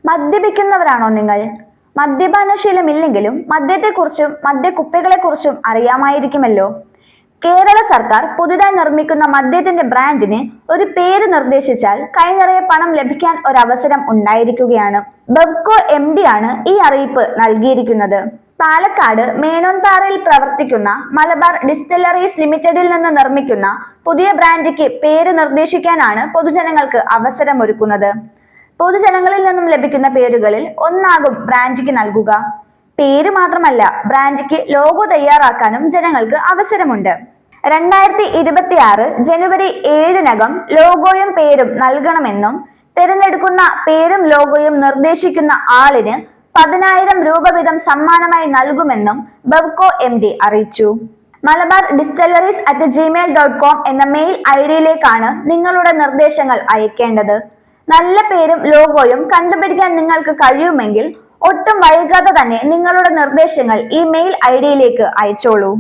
മദ്യപിക്കുന്നവരാണോ നിങ്ങൾ? മദ്യപാനശീലമില്ലെങ്കിലും മദ്യത്തെക്കുറിച്ചും മദ്യക്കുപ്പികളെക്കുറിച്ചും അറിയാമായിരിക്കുമല്ലോ. കേരള സർക്കാർ പുതുതായി നിർമ്മിക്കുന്ന മദ്യത്തിന്റെ ബ്രാൻഡിന് ഒരു പേര് നിർദ്ദേശിച്ചാൽ കൈനിറയെ പണം ലഭിക്കാൻ ഒരവസരം ഉണ്ടായിരിക്കുകയാണ്. ബെവ്കോ MD ആണ് ഈ അറിയിപ്പ് നൽകിയിരിക്കുന്നത്. പാലക്കാട് മേനോൻപാറയിൽ പ്രവർത്തിക്കുന്ന മലബാർ ഡിസ്റ്റിലറീസ് ലിമിറ്റഡിൽ നിന്ന് നിർമ്മിക്കുന്ന പുതിയ ബ്രാൻഡിക്ക് പേര് നിർദ്ദേശിക്കാനാണ് പൊതുജനങ്ങൾക്ക് അവസരമൊരുക്കുന്നത്. പൊതുജനങ്ങളിൽ നിന്നും ലഭിക്കുന്ന പേരുകളിൽ ഒന്നാകും ബ്രാൻഡിക്ക് നൽകുക. പേര് മാത്രമല്ല, ബ്രാൻഡിക്ക് ലോഗോ തയ്യാറാക്കാനും ജനങ്ങൾക്ക് അവസരമുണ്ട്. 2026 ജനുവരി 7-നകം ലോഗോയും പേരും നൽകണമെന്നും തിരഞ്ഞെടുക്കുന്ന പേരും ലോഗോയും നിർദ്ദേശിക്കുന്ന ആളിന് 10,000 രൂപ വീതം സമ്മാനമായി നൽകുമെന്നും ബെവ്കോ MD അറിയിച്ചു. malabar.distilleries@gmail.com എന്ന മെയിൽ ID-യിലേക്കാണ് നിങ്ങളുടെ നിർദ്ദേശങ്ങൾ അയക്കേണ്ടത്. നല്ല പേരും ലോഗോയും കണ്ടുപിടിക്കാൻ നിങ്ങൾക്ക് കഴിയുമെങ്കിൽ ഒട്ടും വൈകാതെ തന്നെ നിങ്ങളുടെ നിർദ്ദേശങ്ങൾ ഈ മെയിൽ ID-യിലേക്ക് അയച്ചോളൂ.